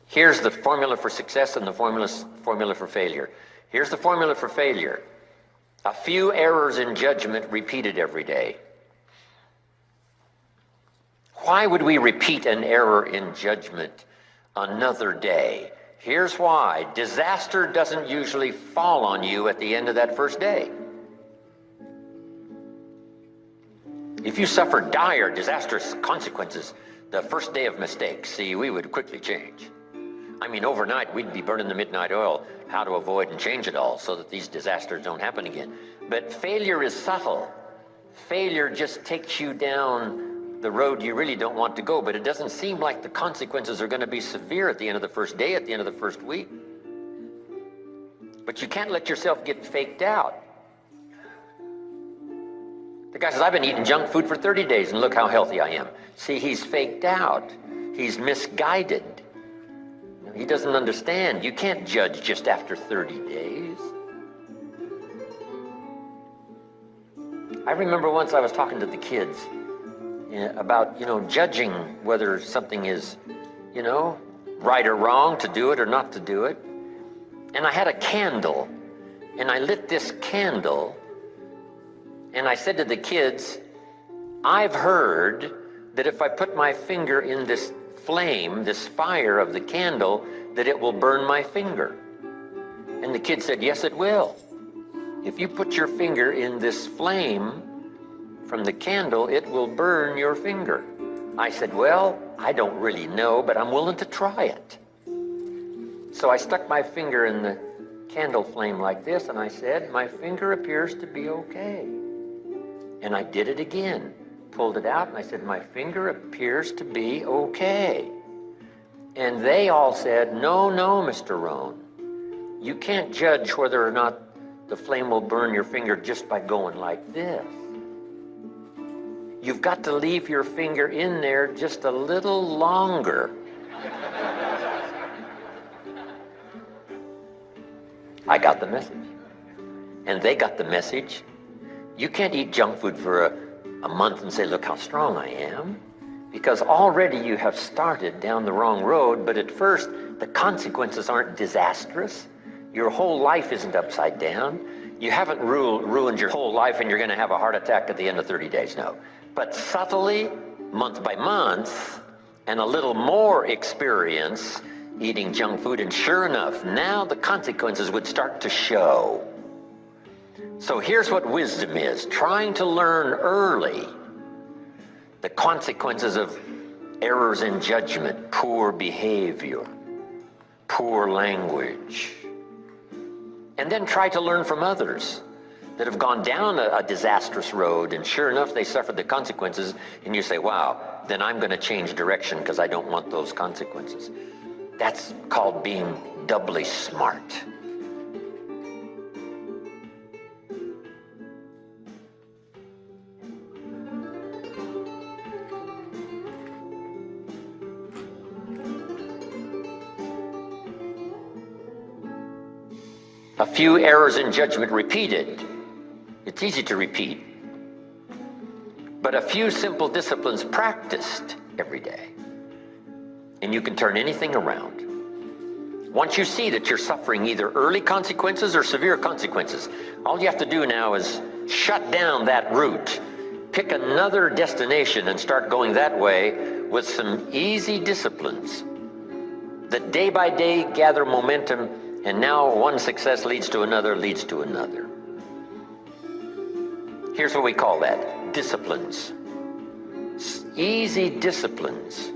Here's the formula for success and the formula for failure. Here's the formula for failure. A few errors in judgment repeated every day. Why would we repeat an error in judgment another day? Here's why. Disaster doesn't usually fall on you at the end of that first day. If you suffer dire, disastrous consequences the first day of mistakes, see, we would quickly change. I mean, overnight, we'd be burning the midnight oil, how to avoid and change it all so that these disasters don't happen again. But failure is subtle. Failure just takes you down the road you really don't want to go, but it doesn't seem like the consequences are going to be severe at the end of the first day, at the end of the first week. But you can't let yourself get faked out. The guy says, I've been eating junk food for 30 days and look how healthy I am. See, he's faked out. He's misguided. He doesn't understand. You can't judge just after 30 days. I remember once I was talking to the kids about, judging whether something is, right or wrong, to do it or not to do it. And I had a candle, and I lit this candle, and I said to the kids, I've heard that if I put my finger in this flame, this fire of the candle, that it will burn my finger. And the kid said, yes, it will. If you put your finger in this flame from the candle, it will burn your finger. I said, well, I don't really know, but I'm willing to try it. So I stuck my finger in the candle flame like this, and I said, my finger appears to be okay. And I did it again. Pulled it out, and I said, my finger appears to be okay. And they all said, no, Mr. Rhon. You can't judge whether or not the flame will burn your finger just by going like this. You've got to leave your finger in there just a little longer. I got the message. And they got the message. You can't eat junk food for a month and say, look how strong I am. Because already you have started down the wrong road, but at first the consequences aren't disastrous. Your whole life isn't upside down. You haven't ruined your whole life and you're going to have a heart attack at the end of 30 days, no. But subtly, month by month, and a little more experience eating junk food, and sure enough, now the consequences would start to show. So here's what wisdom is: trying to learn early the consequences of errors in judgment, poor behavior, poor language. And then try to learn from others that have gone down a disastrous road, and sure enough, they suffered the consequences, and you say, wow, then I'm going to change direction because I don't want those consequences. That's called being doubly smart. A few errors in judgment repeated. It's easy to repeat. But a few simple disciplines practiced every day. And you can turn anything around. Once you see that you're suffering either early consequences or severe consequences, all you have to do now is shut down that route. Pick another destination and start going that way with some easy disciplines that day by day gather momentum. And now one success leads to another, leads to another. Here's what we call that: disciplines. Easy disciplines